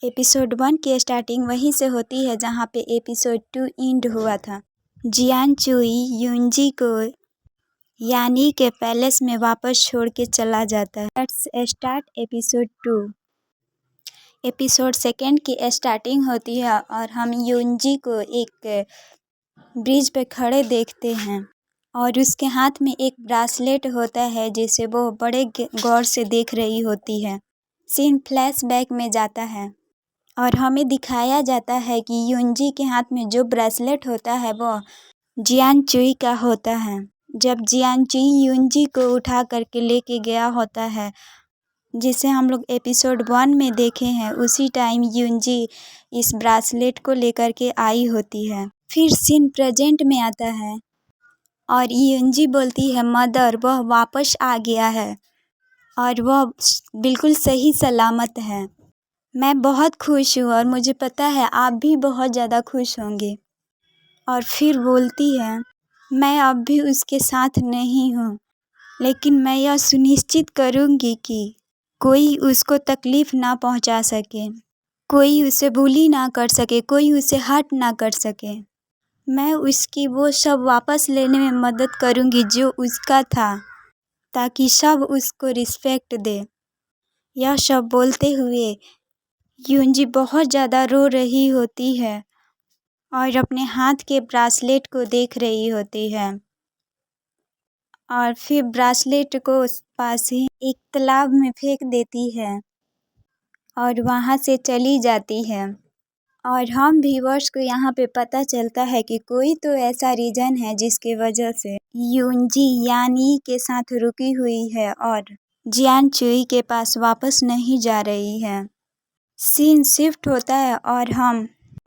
Episode 1 की starting वहीं से होती है जहाँ पे एपिसोड 2 एंड हुआ था। जियान चुई यूनजी को यानी के पैलेस में वापस छोड़ के चला जाता है। Let's start episode 2। एपिसोड 2 की स्टार्टिंग होती है और हम यूनजी को एक ब्रिज पे खड़े देखते हैं और उसके हाथ में एक ब्रासलेट होता है जिसे वो बड़े गौर से देख रही होती है। सीन फ्लैशबैक में जाता है और हमें दिखाया जाता है कि यूनजी के हाथ में जो ब्रेसलेट होता है वो जियान चुई का होता है। जब जियान चुई यूनजी को उठा करके लेके गया होता है, जिसे हम लोग एपिसोड 1 में देखे हैं, उसी टाइम यूनजी इस ब्रेसलेट को लेकर के आई होती है। फिर सीन प्रेजेंट में आता है और यूनजी बोलती है मदर वह वापस आ गया है और वह बिल्कुल सही सलामत है। मैं बहुत खुश हूँ और मुझे पता है आप भी बहुत ज़्यादा खुश होंगे। और फिर बोलती है मैं अब भी उसके साथ नहीं हूँ, लेकिन मैं यह सुनिश्चित करूँगी कि कोई उसको तकलीफ़ ना पहुँचा सके, कोई उसे बुली ना कर सके, कोई उसे हर्ट ना कर सके। मैं उसकी वो सब वापस लेने में मदद करूँगी जो उसका था, ताकि सब उसको रिस्पेक्ट दे। यह सब बोलते हुए यूनजी बहुत ज़्यादा रो रही होती है और अपने हाथ के ब्रासलेट को देख रही होती है और फिर ब्रासलेट को उस पास ही एक तालाब में फेंक देती है और वहाँ से चली जाती है। और हम व्यूअर्स को यहाँ पे पता चलता है कि कोई तो ऐसा रीज़न है जिसकी वजह से यूनजी यानी के साथ रुकी हुई है और जियान चुई के पास वापस नहीं जा रही है। सीन शिफ्ट होता है और हम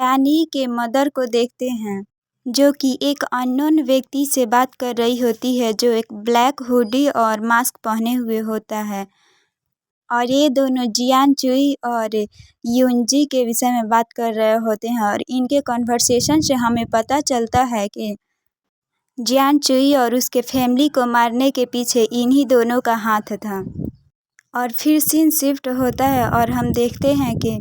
यानी के मदर को देखते हैं जो कि एक अननोन व्यक्ति से बात कर रही होती है जो एक ब्लैक हुडी और मास्क पहने हुए होता है। और ये दोनों जियान चुई और यूनजी के विषय में बात कर रहे होते हैं और इनके कन्वर्सेशन से हमें पता चलता है कि जियान चुई और उसके फैमिली को मारने के पीछे इन्हीं दोनों का हाथ था। और फिर सीन शिफ्ट होता है और हम देखते हैं कि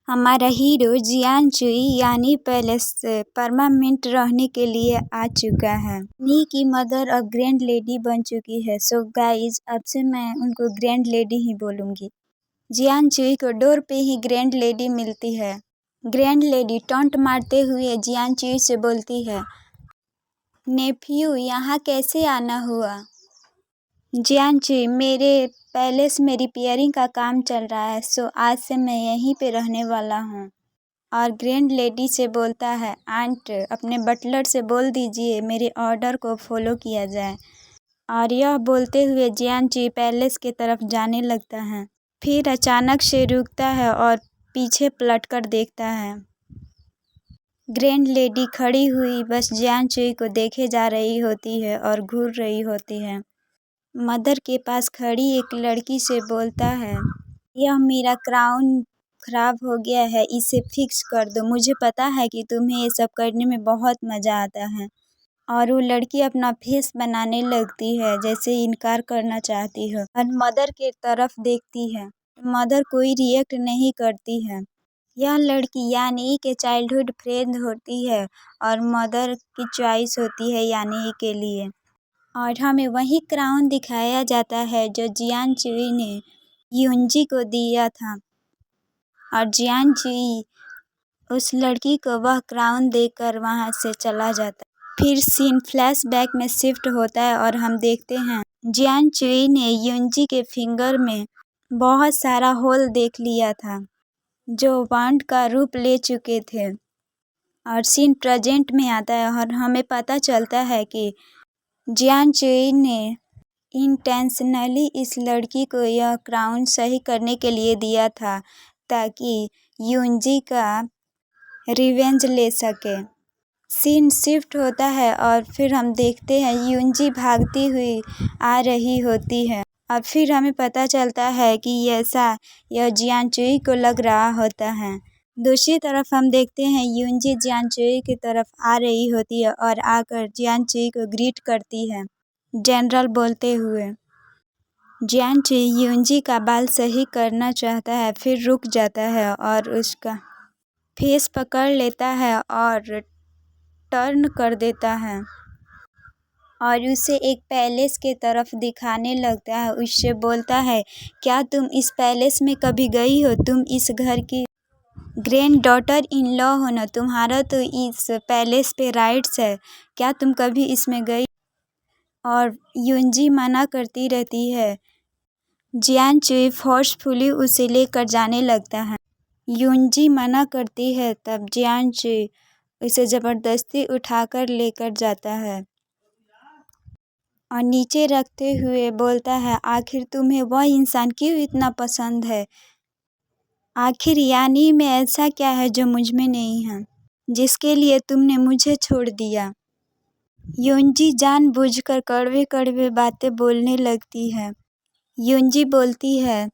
हमारा हीरो जियान चुई यानी पैलेस से परमानेंट रहने के लिए आ चुका है। नी की मदर अब ग्रैंड लेडी बन चुकी है। सो गाइज अब से मैं उनको ग्रैंड लेडी ही बोलूँगी। जियान चुई को डोर पे ही ग्रैंड लेडी मिलती है। ग्रैंड लेडी टॉन्ट मारते हुए जियान चुई से बोलती है नेफ्यू यहाँ कैसे आना हुआ। जियान चुई मेरे पैलेस में रिपेयरिंग का काम चल रहा है, सो आज से मैं यहीं पे रहने वाला हूँ। और ग्रैंड लेडी से बोलता है आंट अपने बटलर से बोल दीजिए मेरे ऑर्डर को फॉलो किया जाए। और यह बोलते हुए जियान चुई पैलेस की तरफ जाने लगता है। फिर अचानक से रुकता है और पीछे पलट कर देखता है। ग्रैंड लेडी खड़ी हुई बस जियान चुई को देखे जा रही होती है और घूर रही होती है। मदर के पास खड़ी एक लड़की से बोलता है यह मेरा क्राउन खराब हो गया है, इसे फिक्स कर दो। मुझे पता है कि तुम्हें ये सब करने में बहुत मज़ा आता है। और वो लड़की अपना फेस बनाने लगती है जैसे इनकार करना चाहती हो और मदर के तरफ देखती है। मदर कोई रिएक्ट नहीं करती है। यह लड़की यानी के चाइल्डहुड फ्रेंड होती है और मदर की चॉइस होती है यानी के लिए। और हमें वही क्राउन दिखाया जाता है जो जियान चुई ने यूनजी को दिया था और जियान चुई उस लड़की को वह क्राउन देकर वहाँ से चला जाता है। फिर सीन फ्लैशबैक में शिफ्ट होता है और हम देखते हैं जियान चुई ने यूनजी के फिंगर में बहुत सारा होल देख लिया था जो वांड का रूप ले चुके थे। और सीन प्रेजेंट में आता है और हमें पता चलता है कि जियान चुई ने इंटेंशनली इस लड़की को यह क्राउन सही करने के लिए दिया था ताकि यूनजी का रिवेंज ले सके। सीन शिफ्ट होता है और फिर हम देखते हैं यूनजी भागती हुई आ रही होती है और फिर हमें पता चलता है कि ऐसा यह जियान चुई को लग रहा होता है। दूसरी तरफ हम देखते हैं यूनजी जियान चुई की तरफ आ रही होती है और आकर जियान चुई को ग्रीट करती है जनरल बोलते हुए। जियान चुई यूनजी का बाल सही करना चाहता है, फिर रुक जाता है और उसका फेस पकड़ लेता है और टर्न कर देता है और उसे एक पैलेस के तरफ दिखाने लगता है। उससे बोलता है, क्या तुम इस पैलेस में कभी गई हो? तुम इस घर की ग्रैंड डॉटर इन लॉ हो ना, तुम्हारा तो इस पैलेस पे राइट्स है, क्या तुम कभी इसमें गई? और यूनजी मना करती रहती है। जियान चुई फोर्सफुली उसे लेकर जाने लगता है। यूनजी मना करती है, तब जियान चुई उसे ज़बरदस्ती उठाकर लेकर जाता है और नीचे रखते हुए बोलता है, आखिर तुम्हें वह इंसान क्यों इतना पसंद है? आखिर यानी में ऐसा क्या है जो मुझ में नहीं है, जिसके लिए तुमने मुझे छोड़ दिया? यूनजी जानबूझकर कड़वे कड़वे बातें बोलने लगती है। यूनजी बोलती है,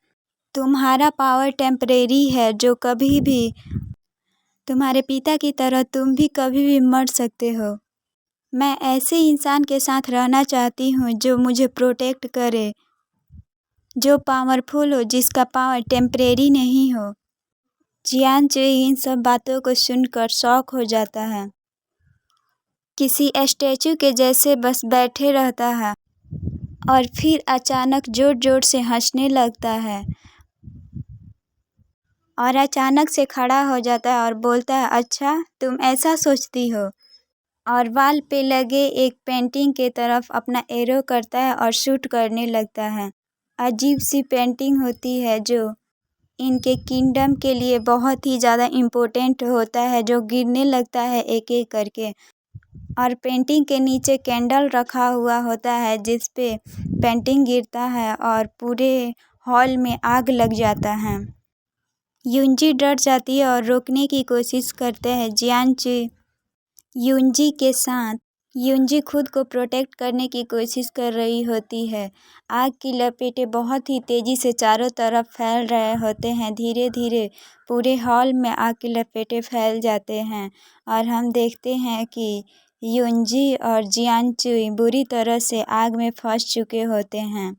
तुम्हारा पावर टेम्परेरी है, जो कभी भी तुम्हारे पिता की तरह तुम भी कभी भी मर सकते हो। मैं ऐसे इंसान के साथ रहना चाहती हूँ जो मुझे प्रोटेक्ट करे, जो पावरफुल हो, जिसका पावर टेम्परेरी नहीं हो। जियान चुई इन सब बातों को सुनकर शॉक हो जाता है, किसी स्टैचू के जैसे बस बैठे रहता है और फिर अचानक जोर जोर से हंसने लगता है और अचानक से खड़ा हो जाता है और बोलता है, अच्छा तुम ऐसा सोचती हो? और वॉल पे लगे एक पेंटिंग के तरफ अपना एरो करता है और शूट करने लगता है। अजीब सी पेंटिंग होती है जो इनके किंगडम के लिए बहुत ही ज़्यादा इम्पोर्टेंट होता है, जो गिरने लगता है एक एक करके और पेंटिंग के नीचे कैंडल रखा हुआ होता है जिस पे पेंटिंग गिरता है और पूरे हॉल में आग लग जाता है। यूनजी डर जाती है और रोकने की कोशिश करते हैं। जियान चुई यूनजी के साथ यूनजी खुद को प्रोटेक्ट करने की कोशिश कर रही होती है। आग की लपेटें बहुत ही तेज़ी से चारों तरफ फैल रहे होते हैं। धीरे धीरे पूरे हॉल में आग की लपेटें फैल जाते हैं और हम देखते हैं कि यूनजी और जियान चुई बुरी तरह से आग में फंस चुके होते हैं।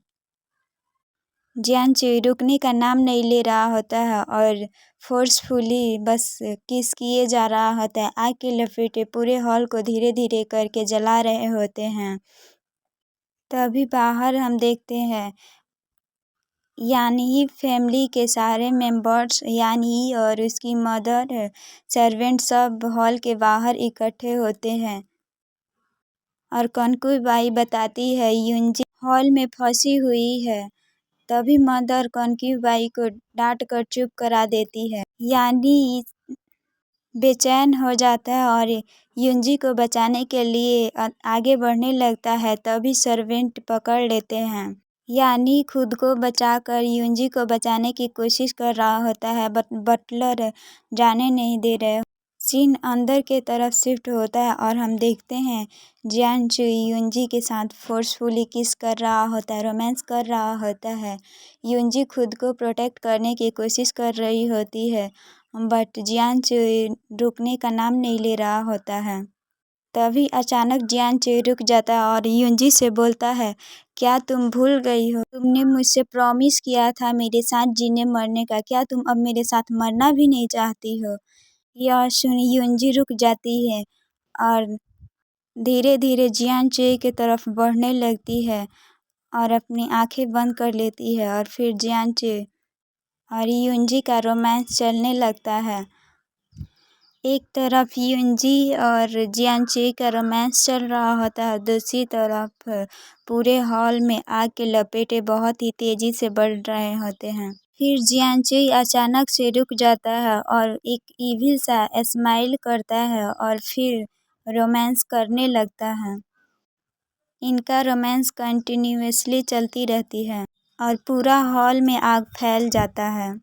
जियान चुई रुकने का नाम नहीं ले रहा होता है और फोर्सफुली बस किस किए जा रहा होता है। आग की लपेटें पूरे हॉल को धीरे धीरे करके जला रहे होते हैं। तभी बाहर हम देखते हैं यानी फैमिली के सारे मेंबर्स, यानी और उसकी मदर, सर्वेंट सब हॉल के बाहर इकट्ठे होते हैं और कनकुबाई बताती है यूनजी हॉल में फंसी हुई है। तभी मदर कनकुबाई को डांट कर चुप करा देती है। यानी बेचैन हो जाता है और यूनजी को बचाने के लिए आगे बढ़ने लगता है। तभी सर्वेंट पकड़ लेते हैं। यानी खुद को बचाकर यूनजी को बचाने की कोशिश कर रहा होता है, बटलर जाने नहीं दे रहे। सीन अंदर के तरफ शिफ्ट होता है और हम देखते हैं जियान चुई यूनजी के साथ फोर्सफुली किस कर रहा होता है, रोमांस कर रहा होता है। यूनजी खुद को प्रोटेक्ट करने की कोशिश कर रही होती है, बट जियान चुई रुकने का नाम नहीं ले रहा होता है। तभी अचानक जियान चुई रुक जाता है और यूनजी से बोलता है, क्या तुम भूल गई हो? तुमने मुझसे प्रॉमिस किया था मेरे साथ जीने मरने का, क्या तुम अब मेरे साथ मरना भी नहीं चाहती हो? यह सुन यूनजी रुक जाती है और धीरे धीरे जियान चुई की तरफ बढ़ने लगती है और अपनी आंखें बंद कर लेती है और फिर जियान चुई और यूनजी का रोमांस चलने लगता है। एक तरफ यूनजी और जियान चुई का रोमांस चल रहा होता है, दूसरी तरफ पूरे हॉल में आग के लपेटें बहुत ही तेज़ी से बढ़ रहे होते हैं। फिर जियान चुई अचानक से रुक जाता है और एक इविल सा स्माइल करता है और फिर रोमांस करने लगता है। इनका रोमांस कंटिन्यूअसली चलती रहती है और पूरा हॉल में आग फैल जाता है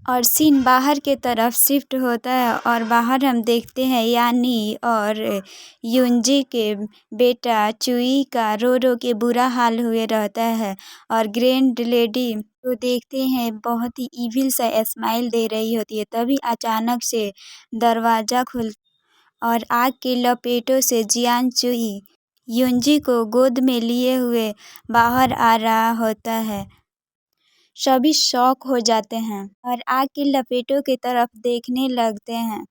और सीन बाहर के तरफ शिफ्ट होता है और बाहर हम देखते हैं यानी और यूनजी के बेटा चुई का रो रो के बुरा हाल हुए रहता है और ग्रैंड लेडी को देखते हैं बहुत ही इविल सा स्माइल दे रही होती है। तभी अचानक से दरवाज़ा खुल और आग की लपेटों से जियान चुई यूनजी को गोद में लिए हुए बाहर आ रहा होता है। सभी शॉक हो जाते हैं और आग की लपेटों की तरफ देखने लगते हैं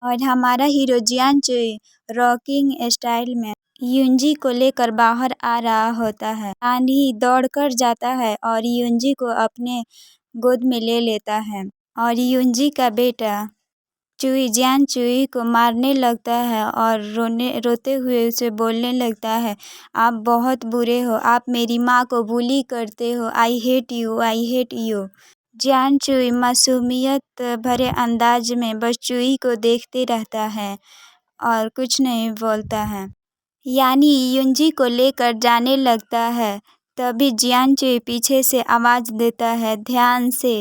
और हमारा हीरो जियान चुई रॉकिंग स्टाइल में युंजी को लेकर बाहर आ रहा होता है। आंधी दौड़कर जाता है और युंजी को अपने गोद में ले लेता है और युंजी का बेटा चुई जियान चुई को मारने लगता है और रोते हुए उसे बोलने लगता है, आप बहुत बुरे हो, आप मेरी माँ को बुली करते हो, I hate you, I hate you. जियान चुई मासूमियत भरे अंदाज में बस चुई को देखते रहता है और कुछ नहीं बोलता है। यानी युंजी को लेकर जाने लगता है, तभी जियान चुई पीछे से आवाज़ देता है, ध्यान से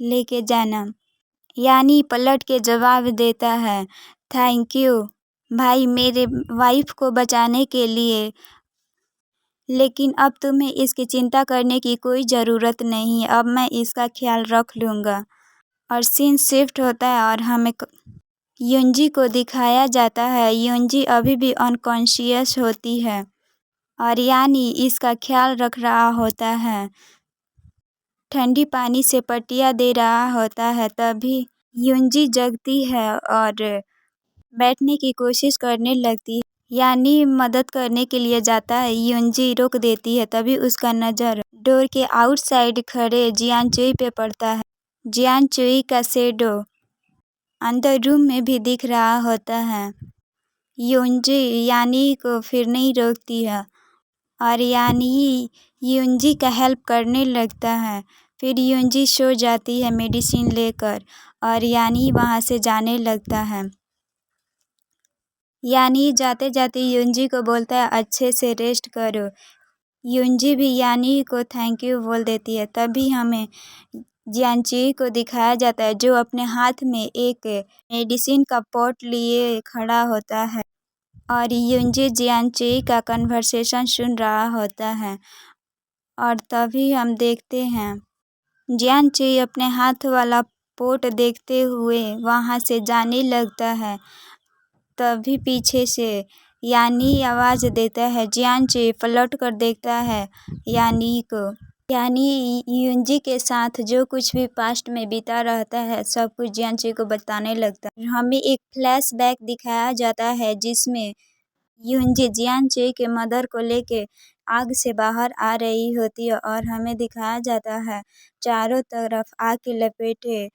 लेके जाना। यानी पलट के जवाब देता है, थैंक यू भाई मेरे वाइफ को बचाने के लिए, लेकिन अब तुम्हें इसकी चिंता करने की कोई ज़रूरत नहीं है, अब मैं इसका ख्याल रख लूँगा। और सीन शिफ्ट होता है और हमें युंजी को दिखाया जाता है। युंजी अभी भी अनकॉन्शियस होती है और यानी इसका ख्याल रख रहा होता है, ठंडी पानी से पट्टियाँ दे रहा होता है। तभी युंजी जगती है और बैठने की कोशिश करने लगती है, यानी मदद करने के लिए जाता है। युंजी रोक देती है, तभी उसका नज़र डोर के आउटसाइड खड़े जियान चुई पे पड़ता है। जियान चुई का शैडो अंदर रूम में भी दिख रहा होता है। युंजी यानी को फिर नहीं रोकती है और यानी युंजी का हेल्प करने लगता है। फिर युंजी सो जाती है मेडिसिन लेकर और यानी वहाँ से जाने लगता है। यानी जाते जाते युंजी को बोलता है, अच्छे से रेस्ट करो। युंजी भी यानी को थैंक यू बोल देती है। तभी हमें जियांची को दिखाया जाता है, जो अपने हाथ में एक मेडिसिन का पॉट लिए खड़ा होता है और युंजी जियांची का कन्वर्सेशन सुन रहा होता है। और तभी हम देखते हैं जियांची अपने हाथ वाला पोट देखते हुए वहाँ से जाने लगता है। तभी पीछे से यानी आवाज़ देता है, जियांची पलट कर देखता है यानी को। यानी युंजी के साथ जो कुछ भी पास्ट में बीता रहता है सब कुछ जियांची को बताने लगता है। हमें एक फ्लैशबैक दिखाया जाता है जिसमें युंजी जियांची के मदर को लेके आग से बाहर आ रही होती है और हमें दिखाया जाता है चारों तरफ आग की लपेटे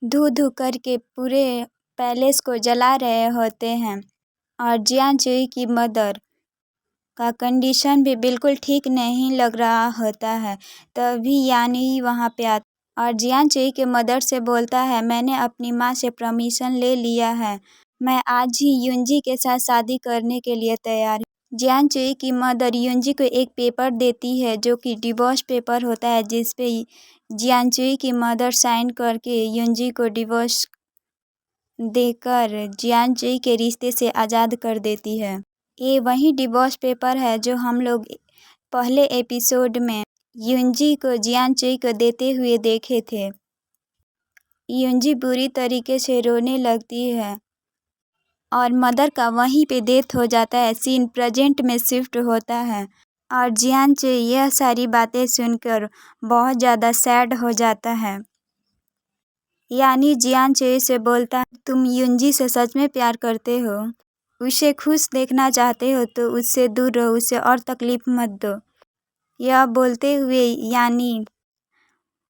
धू धू करके पूरे पैलेस को जला रहे होते हैं और जियांची की मदर का कंडीशन भी बिल्कुल ठीक नहीं लग रहा होता है। तभी यानी वहाँ पे आता और जियांची के मदर से बोलता है, मैंने अपनी माँ से परमिशन ले लिया है, मैं आज ही युंजी के साथ शादी करने के लिए तैयार हूँ। जियांची की मदर युंजी को एक पेपर देती है जो कि डिवोर्स पेपर होता है, जिस पे जियांची की मदर साइन करके युंजी को डिवोर्स देकर जियांची के रिश्ते से आज़ाद कर देती है। ये वही डिवोर्स पेपर है जो हम लोग पहले एपिसोड में युंजी को जियांची को देते हुए देखे थे। युंजी बुरी तरीके से रोने लगती है और मदर का वहीं पे डेथ हो जाता है। सीन प्रेजेंट में शिफ्ट होता है और जियांची यह सारी बातें सुनकर बहुत ज़्यादा सैड हो जाता है। यानी जियांची से बोलता है, तुम युंजी से सच में प्यार करते हो, उसे खुश देखना चाहते हो तो उससे दूर रहो, उसे और तकलीफ मत दो। यह बोलते हुए यानी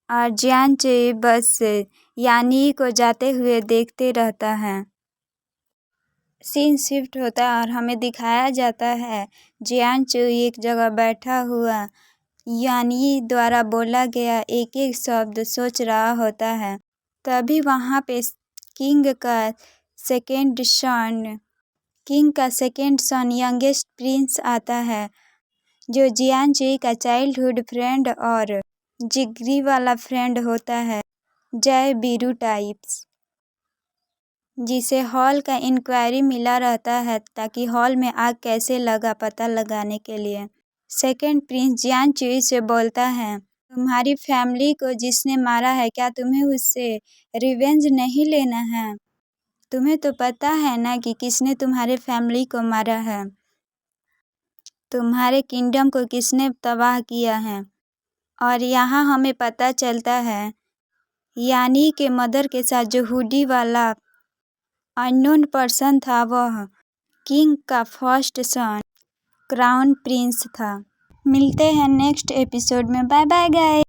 और जियांची बस यानी को जाते हुए देखते रहता है। सीन शिफ्ट होता है और हमें दिखाया जाता है जियांची एक जगह बैठा हुआ यानी द्वारा बोला गया एक एक शब्द सोच रहा होता है। तभी वहाँ पे किंग का सेकेंड सन यंगेस्ट प्रिंस आता है, जो जियांची का चाइल्डहुड फ्रेंड और जिगरी वाला फ्रेंड होता है, जय बीरू टाइप्स, जिसे हॉल का इंक्वायरी मिला रहता है ताकि हॉल में आग कैसे लगा पता लगाने के लिए। सेकेंड प्रिंस जियांची से बोलता है, तुम्हारी फैमिली को जिसने मारा है, क्या तुम्हें उससे रिवेंज नहीं लेना है? तुम्हें तो पता है ना कि किसने तुम्हारे फैमिली को मारा है, तुम्हारे किंगडम को किसने तबाह किया है। और यहाँ हमें पता चलता है यानी के मदर के साथ जो हुडी वाला अननोन पर्सन था वह किंग का फर्स्ट सन क्राउन प्रिंस था। मिलते हैं नेक्स्ट एपिसोड में। Bye bye guys.